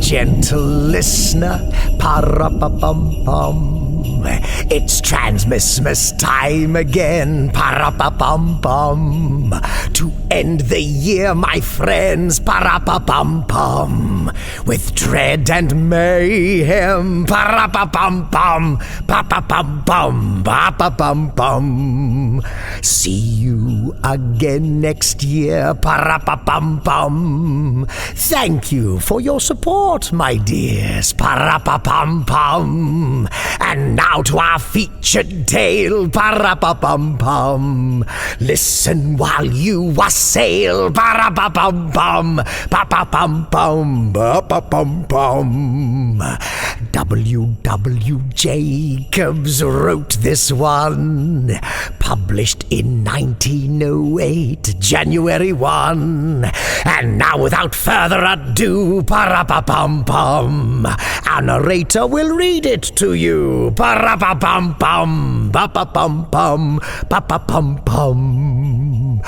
gentle listener, pa-ra-pa-pum-pum. It's Transmissmas time again, pa-ra-pa-pum-pum. To end the year, my friends, pa-ra-pa-pum-pum. With dread and mayhem, pa-ra-pa-pum-pum, pa-pa-pum-pum, pa-pa-pum-pum. See you again next year, pa-ra-pa-pum-pum. Thank you for your support, my dears, pa-ra-pa-pum-pum. And now to our featured tale, pa-ra-pa-pum-pum. Listen while you wassail, pa-ra-pa-pum-pum, pa-pa-pum-pum, pa-pa-pum-pum. W. Jacobs wrote this one, published in 1908, January 1. And now without further ado, pa-ra-pa-pum-pum, our narrator will read it to you. Pa-ra-pa-pum-pum, pa-pa-pum-pum, pa-pa-pum-pum.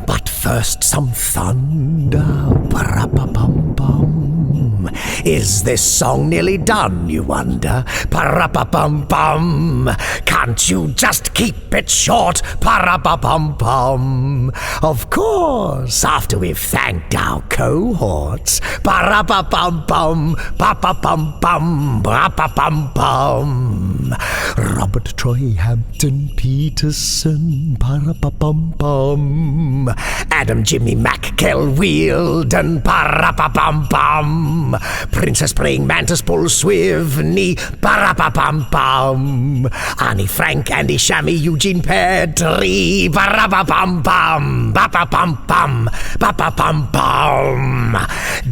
But first some thunder, pa-ra-pa-pum-pum. Is this song nearly done, you wonder? Pa-ra-pa-pum-pum. Can't you just keep it short? Pa-ra-pa-pum-pum. Of course, after we've thanked our cohorts. Pa-ra-pa-pum-pum, pa-pa-pum-pum, pa-pa-pum-pum. Robert Troy Hampton Peterson, pa-ra-pa-pum-pum. Adam Jimmy MacKell Wielden, pa-ra-pa-pum-pum. Princess Praying Mantis Paul Swivney, pa-ra-pa-pum-pum. Arnie Frank, Andy Shammy, Eugene Petrie, pa-ra-pa-pum-pum, pa-pa-pum-pum, pa-pa-pum-pum.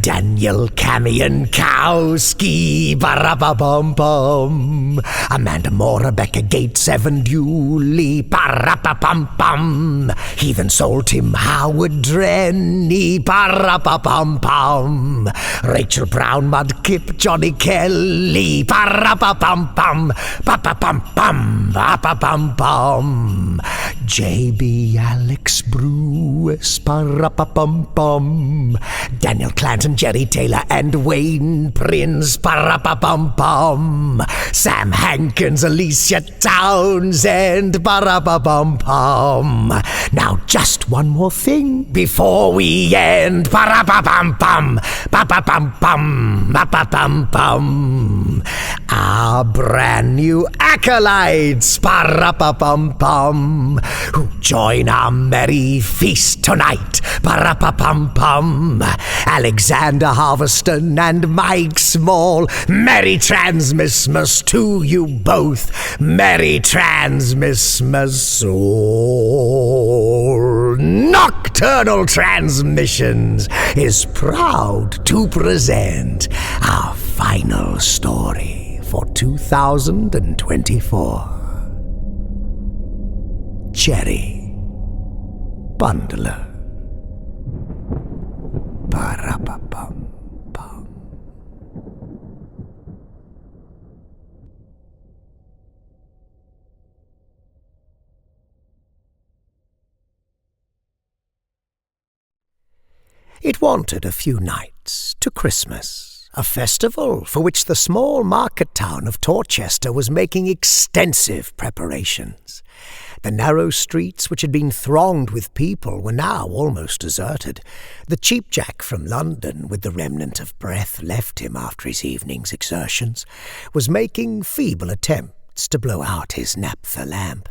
Daniel Kamiankowski, pa-ra-pa-pum-pum. Amanda Moore, Rebecca Gates, Evan Dooley, pa-ra-pa-pum-pum. Heathen Soul, Tim Howard, Drenny, pa-ra-pa-pum-pum. Rachel Brown, Mudkip, Johnny Kelly, pa-ra-pa-pum-pum, pa-pa-pum-pum, pa-pa-pum-pum. J.B. Alex Brewis, pa-ra-pa-pum-pum. Daniel Clanton, Jerry Taylor, and Wayne Prince, pa-ra-pa-pum-pum. Sam Hankins, Alicia Townsend, pa-ra-pa-pum-pum. Now just one more thing before we end, pa-ra-pa-pum-pum, pa-pa-pum-pum, pa-pa-pum-pum. Our brand new acolytes, pa-ra-pa-pum-pum, who join our merry feast tonight, pa-ra-pa-pum-pum. Alexander Harveston and Mike Small, Merry Transmissmas to you both. Merry Transmissmas all. Nocturnal Transmissions is proud to present our final story for 2024. Cherry Bundler. Pa-ra-pa-pum-pum. It wanted a few nights to Christmas, a festival for which the small market town of Torchester was making extensive preparations. The narrow streets, which had been thronged with people, were now almost deserted. The cheapjack from London, with the remnant of breath left him after his evening's exertions, was making feeble attempts to blow out his naphtha lamp,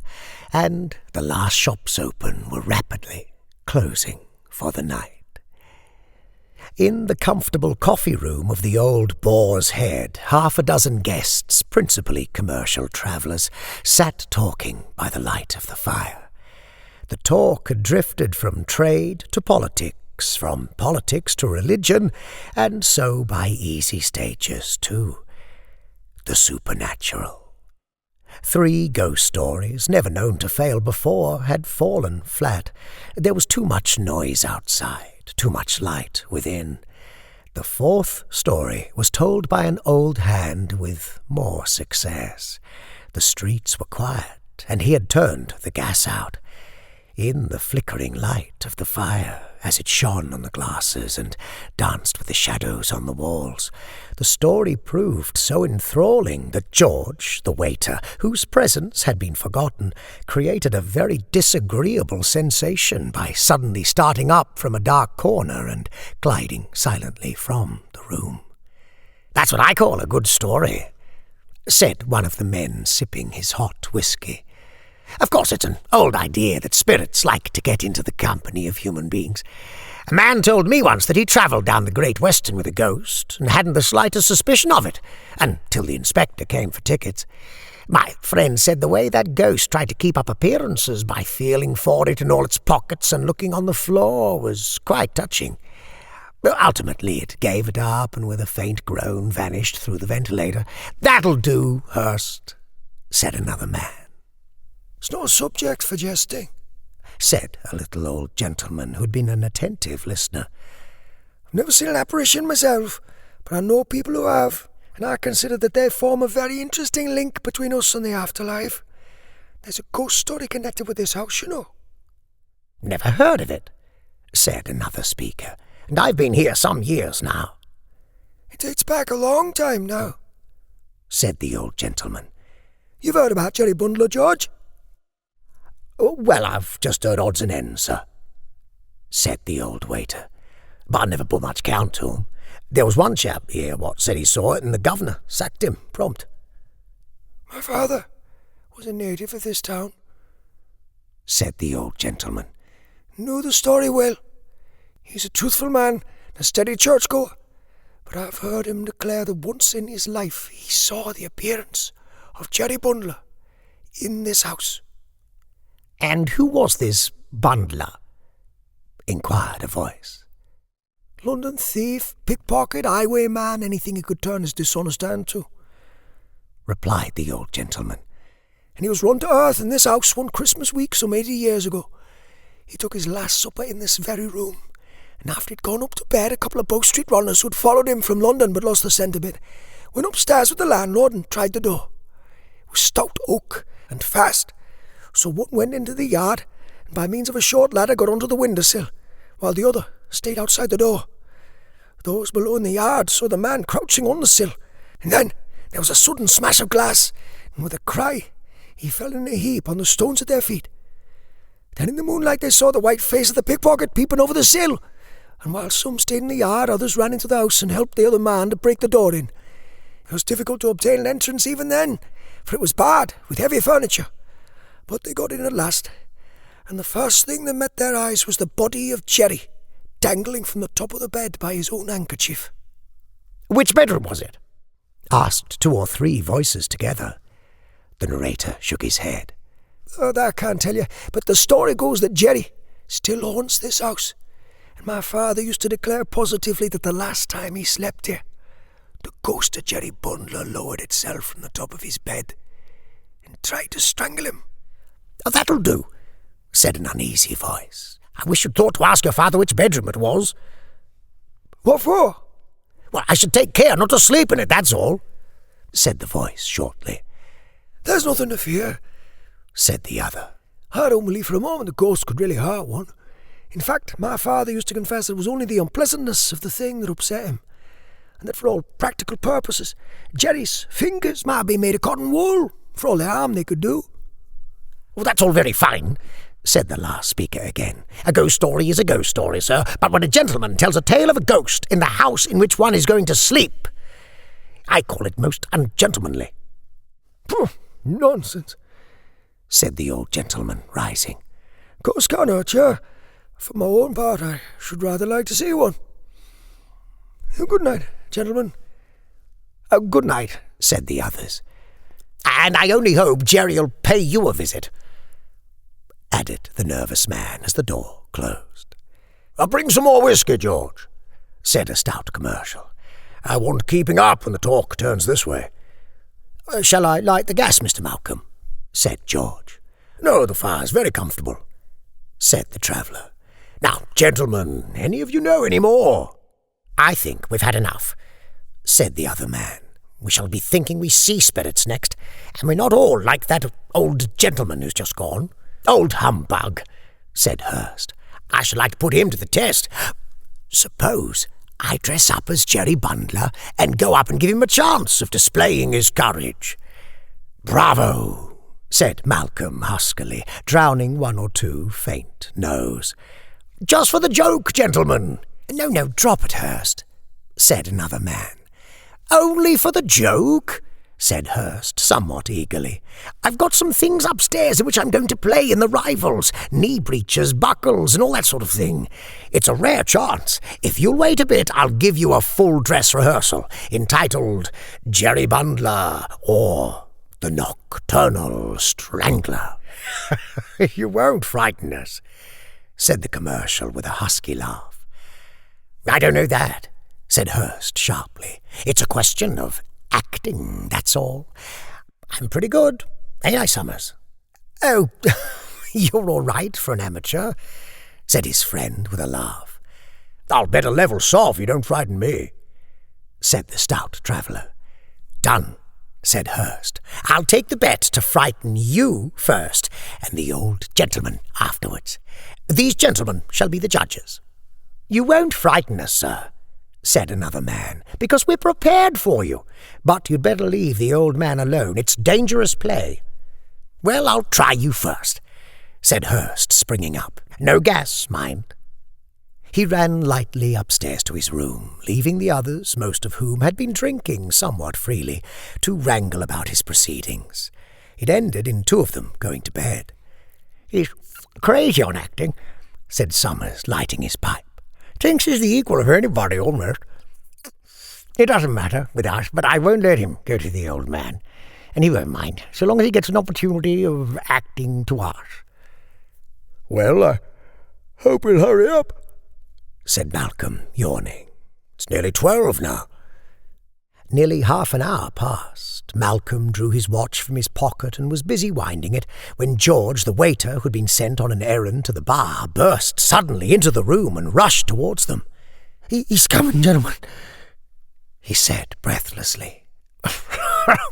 and the last shops open were rapidly closing for the night. In the comfortable coffee room of the Old Boar's Head, half a dozen guests, principally commercial travellers, sat talking by the light of the fire. The talk had drifted from trade to politics, from politics to religion, and so by easy stages to the supernatural. 3 ghost stories, never known to fail before, had fallen flat. There was too much noise outside, too much light within. The 4th story was told by an old hand with more success. The streets were quiet, and he had turned the gas out. In the flickering light of the fire, as it shone on the glasses and danced with the shadows on the walls. The story proved so enthralling that George, the waiter, whose presence had been forgotten, created a very disagreeable sensation by suddenly starting up from a dark corner and gliding silently from the room. "That's what I call a good story," said one of the men, sipping his hot whisky. "Of course, it's an old idea that spirits like to get into the company of human beings. A man told me once that he travelled down the Great Western with a ghost and hadn't the slightest suspicion of it, until the inspector came for tickets. My friend said the way that ghost tried to keep up appearances by feeling for it in all its pockets and looking on the floor was quite touching. Ultimately, it gave it up and with a faint groan vanished through the ventilator. 'That'll do, Hurst,' said another man. "It's no subject for jesting," said a little old gentleman who'd been an attentive listener. "I've never seen an apparition myself, but I know people who have, and I consider that they form a very interesting link between us and the afterlife. There's a ghost story connected with this house, you know." "Never heard of it," said another speaker, "and I've been here some years now." "It dates back a long time now," said the old gentleman. "You've heard about Jerry Bundler, George?" "Oh, well, I've just heard odds and ends, sir," said the old waiter, "but I never put much count to 'em. There was one chap here what said he saw it, and the governor sacked him prompt." "My father was a native of this town," said the old gentleman. "Knew the story well. He's a truthful man and a steady churchgoer, but I've heard him declare that once in his life he saw the appearance of Jerry Bundler in this house." "And who was this Bundler?" inquired a voice. "London thief, pickpocket, highwayman, anything he could turn his dishonest hand to," replied the old gentleman. "And he was run to earth in this house one Christmas week some 80 years ago. He took his last supper in this very room, and after he'd gone up to bed, a couple of Bow Street runners who'd followed him from London but lost the scent a bit went upstairs with the landlord and tried the door. It was stout oak and fast, so one went into the yard and by means of a short ladder got onto the windowsill, while the other stayed outside the door. Those below in the yard saw the man crouching on the sill, and then there was a sudden smash of glass, and with a cry he fell in a heap on the stones at their feet. Then in the moonlight they saw the white face of the pickpocket peeping over the sill, and while some stayed in the yard, others ran into the house and helped the other man to break the door in. It was difficult to obtain an entrance even then, for it was barred with heavy furniture. But they got in at last, and the first thing that met their eyes was the body of Jerry, dangling from the top of the bed by his own handkerchief." "Which bedroom was it?" asked 2 or 3 voices together. The narrator shook his head. "Oh, that I can't tell you, but the story goes that Jerry still haunts this house, and my father used to declare positively that the last time he slept here, the ghost of Jerry Bundler lowered itself from the top of his bed and tried to strangle him." "Oh, that'll do," said an uneasy voice. "I wish you'd thought to ask your father which bedroom it was." "What for?" "Well, I should take care not to sleep in it, that's all," said the voice shortly. "There's nothing to fear," said the other. "I don't believe for a moment the ghost could really hurt one. In fact, my father used to confess it was only the unpleasantness of the thing that upset him, and that for all practical purposes, Jerry's fingers might be made of cotton wool, for all the harm they could do." "Well, that's all very fine," said the last speaker again. "A ghost story is a ghost story, sir, but when a gentleman tells a tale of a ghost in the house in which one is going to sleep, I call it most ungentlemanly." "Nonsense," said the old gentleman, rising. "Ghosts can't hurt you. For my own part, I should rather like to see one. Good night, gentlemen." "Good night," said the others. "And I only hope Jerry'll pay you a visit," added the nervous man as the door closed. "Bring some more whiskey, George," said a stout commercial. "I want keeping up when the talk turns this way." "Shall I light the gas, Mr. Malcolm?" said George. "No, the fire's very comfortable," said the traveller. "Now, gentlemen, any of you know any more?" "I think we've had enough," said the other man. "We shall be thinking we see spirits next, and we're not all like that old gentleman who's just gone." "Old humbug," said Hurst. I should like to put him to the test. Suppose I dress up as Jerry Bundler and go up and give him a chance of displaying his courage." "Bravo," said Malcolm huskily, drowning one or two faint no's. "Just for the joke, gentlemen." No, drop it, Hurst," said another man. "Only for the joke?" said Hurst, somewhat eagerly. "I've got some things upstairs in which I'm going to play in the rivals, knee breeches, buckles, and all that sort of thing. It's a rare chance. If you'll wait a bit, I'll give you a full dress rehearsal, entitled Jerry Bundler or the Nocturnal Strangler." "You won't frighten us," said the commercial with a husky laugh. "I don't know that," said Hurst sharply. "It's a question of acting, that's all. I'm pretty good, ain't I, Summers?" "Oh, you're all right for an amateur," said his friend with a laugh. "I'll bet a level soft you don't frighten me," said the stout traveller. "Done," said Hurst. "I'll take the bet to frighten you first, and the old gentleman afterwards. These gentlemen shall be the judges." "You won't frighten us, sir," said another man, "because we're prepared for you. But you'd better leave the old man alone. It's dangerous play." "Well, I'll try you first," said Hurst, springing up. "No gas, mind." He ran lightly upstairs to his room, leaving the others, most of whom had been drinking somewhat freely, to wrangle about his proceedings. It ended in two of them going to bed. "He's crazy on acting," said Summers, lighting his pipe. "Thinks he's the equal of anybody, almost. It doesn't matter with us, but I won't let him go to the old man, and he won't mind, so long as he gets an opportunity of acting to us." "Well, I hope he'll hurry up," said Malcolm, yawning. "It's nearly 12 now." Nearly half an hour passed. Malcolm drew his watch from his pocket and was busy winding it, when George, the waiter, who'd been sent on an errand to the bar, burst suddenly into the room and rushed towards them. He's coming, gentlemen," he said breathlessly.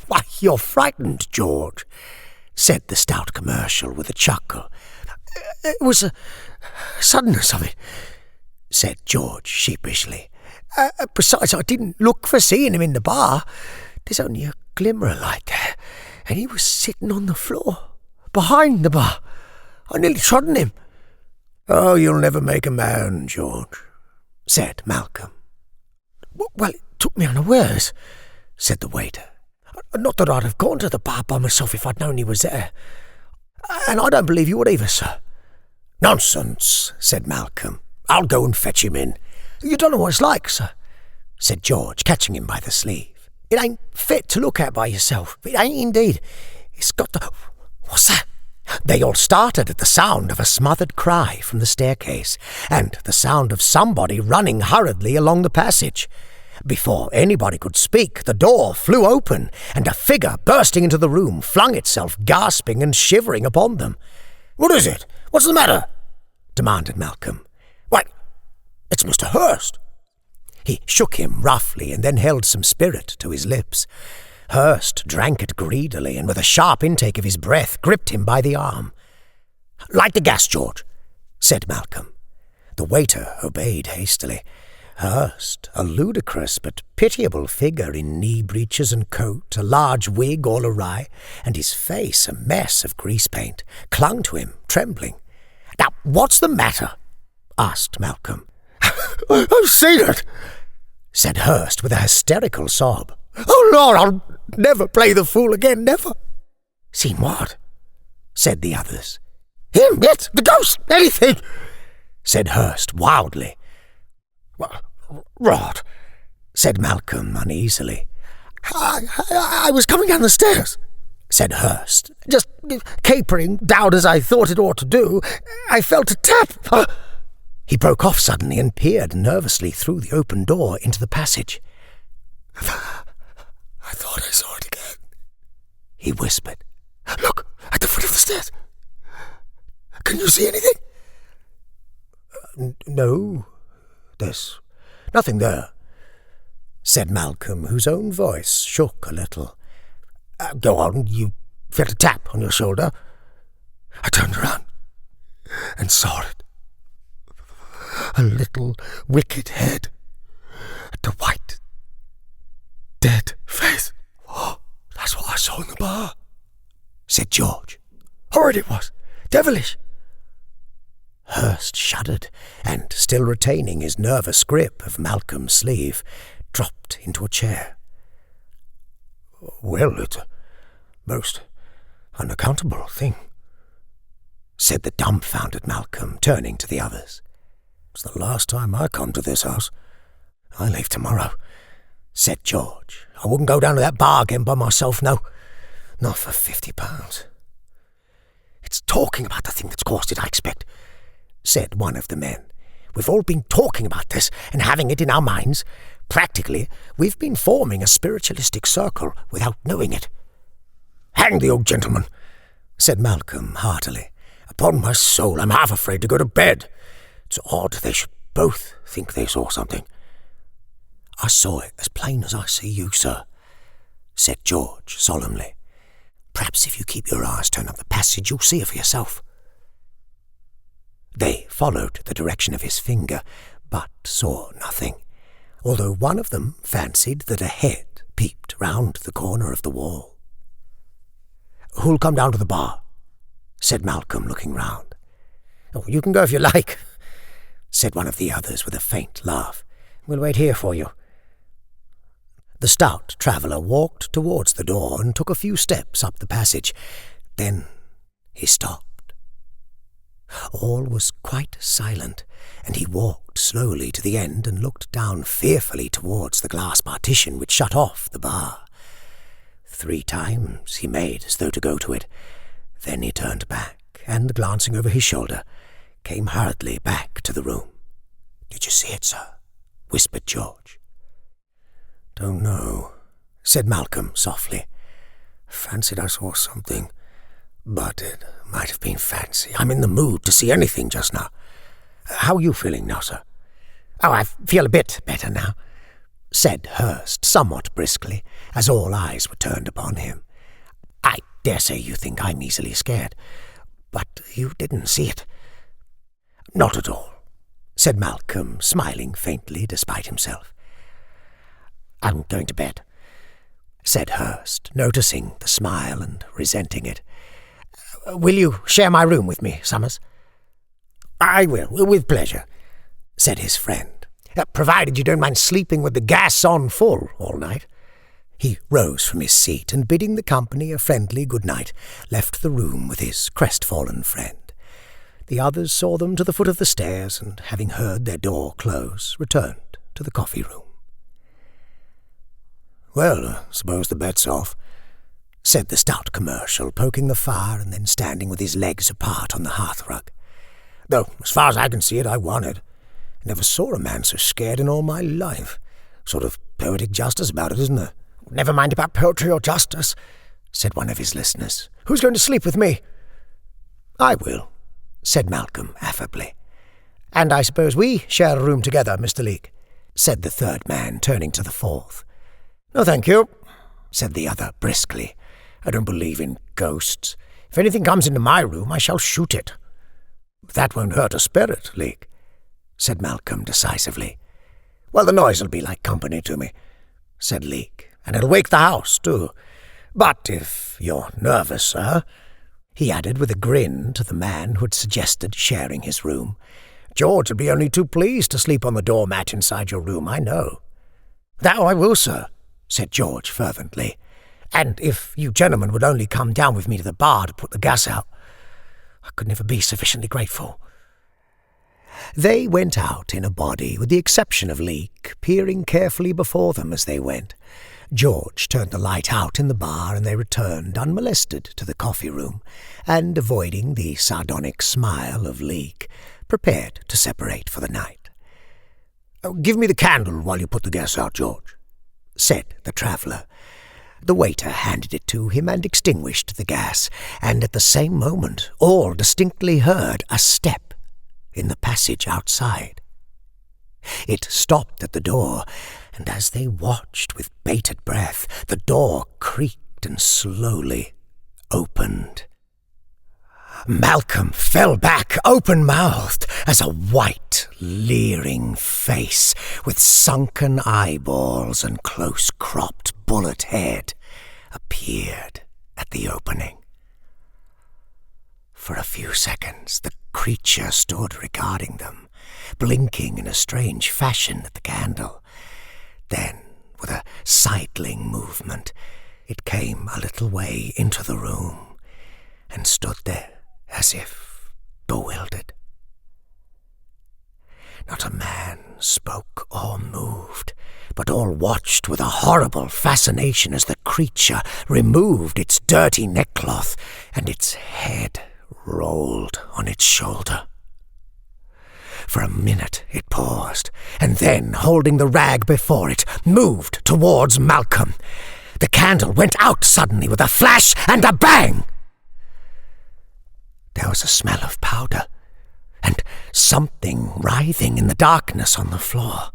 "Why, you're frightened, George," said the stout commercial with a chuckle. "It was the suddenness of it," said George sheepishly. "Besides, I didn't look for seeing him in the bar. There's only a glimmer of light there, and he was sitting on the floor, behind the bar. I nearly trod on him." "Oh, you'll never make a man, George," said Malcolm. "Well, it took me unawares," said the waiter. "Not that I'd have gone to the bar by myself if I'd known he was there. And I don't believe you would either, sir." "Nonsense," said Malcolm. "I'll go and fetch him in." "You don't know what it's like, sir," said George, catching him by the sleeve. "It ain't fit to look at by yourself. It ain't indeed. It's got the... What's that?" They all started at the sound of a smothered cry from the staircase, and the sound of somebody running hurriedly along the passage. Before anybody could speak, the door flew open, and a figure bursting into the room flung itself, gasping and shivering, upon them. "What is it? What's the matter?" demanded Malcolm. "Why, it's Mr. Hurst." He shook him roughly and then held some spirit to his lips. Hurst drank it greedily and with a sharp intake of his breath gripped him by the arm. "Light the gas, George," said Malcolm. The waiter obeyed hastily. Hurst, a ludicrous but pitiable figure in knee breeches and coat, a large wig all awry, and his face a mess of grease paint, clung to him, trembling. "Now, what's the matter?" asked Malcolm. "I've seen it," said Hurst with a hysterical sob. "Oh, Lord, I'll never play the fool again, never." "Seen what?" said the others. "Him, it, the ghost, anything," said Hurst wildly. "Rot," said Malcolm uneasily. I was coming down the stairs," said Hurst, "just capering down as I thought it ought to do. I felt a tap." He broke off suddenly and peered nervously through the open door into the passage. "I thought I saw it again," he whispered. "Look, at the foot of the stairs. Can you see anything?" No, there's nothing there," said Malcolm, whose own voice shook a little. Go on, you felt a tap on your shoulder." "I turned around and saw it. a little wicked head, and a white, dead face. Oh, that's what I saw in the bar, said George. Horrid it was, devilish. Hurst shuddered, and, still retaining his nervous grip of Malcolm's sleeve, dropped into a chair. Well, it's a most unaccountable thing, said the dumbfounded Malcolm, turning to the others. It's the last time I come to this house. I leave tomorrow, said George. I wouldn't go down to that bar again by myself, no. Not for £50. It's talking about the thing that's caused it, I expect, said one of the men. We've all been talking about this and having it in our minds. Practically, we've been forming a spiritualistic circle without knowing it. Hang the old gentleman, said Malcolm heartily. Upon my soul, I'm half afraid to go to bed. It's odd they should both think they saw something. I saw it as plain as I see you, sir, said George solemnly. Perhaps if you keep your eyes turned up the passage, you'll see it for yourself. They followed the direction of his finger, but saw nothing, although one of them fancied that a head peeped round the corner of the wall. Who'll come down to the bar? Said Malcolm, looking round. Oh, you can go if you like, said one of the others with a faint laugh. We'll wait here for you. The stout traveller walked towards the door and took a few steps up the passage. Then he stopped. All was quite silent, and he walked slowly to the end and looked down fearfully towards the glass partition which shut off the bar. 3 times he made as though to go to it. Then he turned back, and, glancing over his shoulder, came hurriedly back to the room. Did you see it, sir? Whispered George. Don't know, said Malcolm softly. Fancied I saw something, but it might have been fancy. I'm in the mood to see anything just now. How are you feeling now, sir? Oh, I feel a bit better now, said Hurst somewhat briskly, as all eyes were turned upon him. I dare say you think I'm easily scared, but you didn't see it. Not at all, said Malcolm, smiling faintly despite himself. I'm going to bed, said Hurst, noticing the smile and resenting it. Will you share my room with me, Summers? I will, with pleasure, said his friend, provided you don't mind sleeping with the gas on full all night. He rose from his seat and, bidding the company a friendly good night, left the room with his crestfallen friend. The others saw them to the foot of the stairs, and, having heard their door close, returned to the coffee-room. Well, suppose the bet's off, said the stout commercial, poking the fire and then standing with his legs apart on the hearthrug. Though, as far as I can see it, I won it. I never saw a man so scared in all my life. Sort of poetic justice about it, isn't there? Never mind about poetry or justice, said one of his listeners. Who's going to sleep with me? I will, said Malcolm affably. And I suppose we share a room together, Mr. Leake, said the third man, turning to the fourth. No, thank you, said the other briskly. I don't believe in ghosts. If anything comes into my room, I shall shoot it. That won't hurt a spirit, Leake, said Malcolm decisively. Well, the noise will be like company to me, said Leake, and it'll wake the house, too. But if you're nervous, sir, he added with a grin to the man who had suggested sharing his room, George would be only too pleased to sleep on the doormat inside your room, I know. That I will, sir, said George fervently. And if you gentlemen would only come down with me to the bar to put the gas out, I could never be sufficiently grateful. They went out in a body, with the exception of Leake, peering carefully before them as they went. George turned the light out in the bar, and they returned unmolested to the coffee-room, and, avoiding the sardonic smile of Leake, prepared to separate for the night. Give me the candle while you put the gas out, George, said the traveller. The waiter handed it to him and extinguished the gas, and at the same moment all distinctly heard a step in the passage outside. It stopped at the door, and as they watched with bated breath, the door creaked and slowly opened. Malcolm fell back, open-mouthed, as a white, leering face with sunken eyeballs and close-cropped bullet head appeared at the opening. For a few seconds, the creature stood regarding them, blinking in a strange fashion at the candle. Then, with a sidling movement, it came a little way into the room and stood there as if bewildered. Not a man spoke or moved, but all watched with a horrible fascination as the creature removed its dirty neckcloth and its head rolled on its shoulder. For a minute it paused, and then, holding the rag before it, moved towards Malcolm. The candle went out suddenly with a flash and a bang. There was a smell of powder, and something writhing in the darkness on the floor.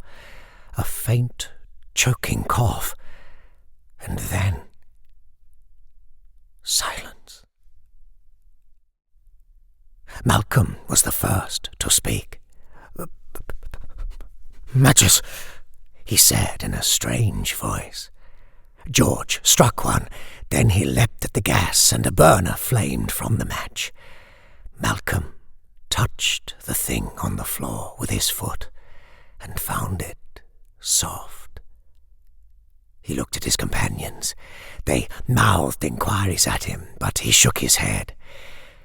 A faint, choking cough, and then silence. Malcolm was the first to speak. "Matches," he said in a strange voice. George struck one, then he leapt at the gas and a burner flamed from the match. Malcolm touched the thing on the floor with his foot and found it soft. He looked at his companions. They mouthed inquiries at him, but he shook his head.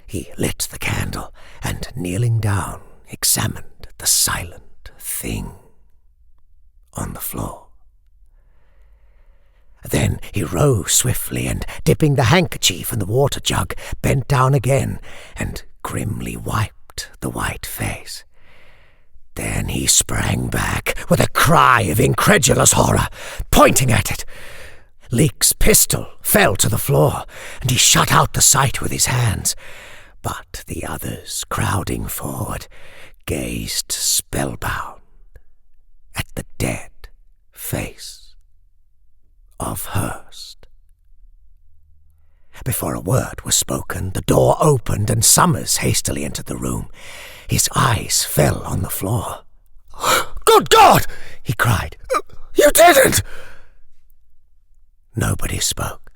He lit the candle and, kneeling down, examined the silent thing on the floor. Then he rose swiftly and, dipping the handkerchief in the water jug, bent down again and grimly wiped the white face. Then he sprang back with a cry of incredulous horror, pointing at it. Leek's pistol fell to the floor, and he shut out the sight with his hands. But the others, crowding forward, gazed spellbound at the dead face of Hurst. Before a word was spoken, the door opened and Summers hastily entered the room. His eyes fell on the floor. "Good God!" he cried. "You didn't!" Nobody spoke.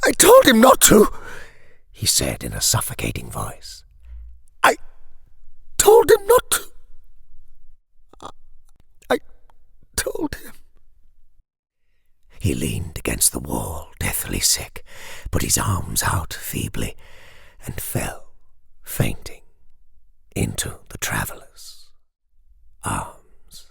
I told him not to," he said in a suffocating voice. "I told him not to. I told him." He leaned against the wall, deathly sick, put his arms out feebly, and fell, fainting, into the traveller's arms.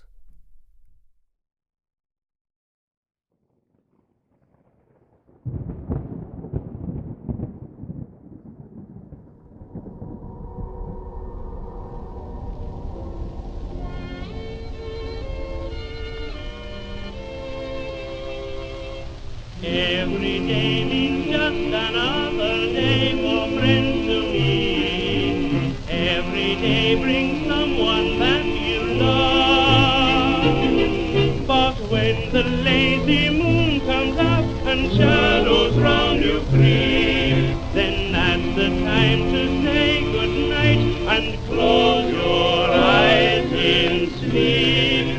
Every day means just another day for friends to meet. Every day brings someone that you love. But when the lazy moon comes up and shadows round you creep, then that's the time to say good night and close your eyes in sleep.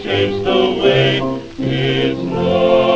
Chase the way it's known.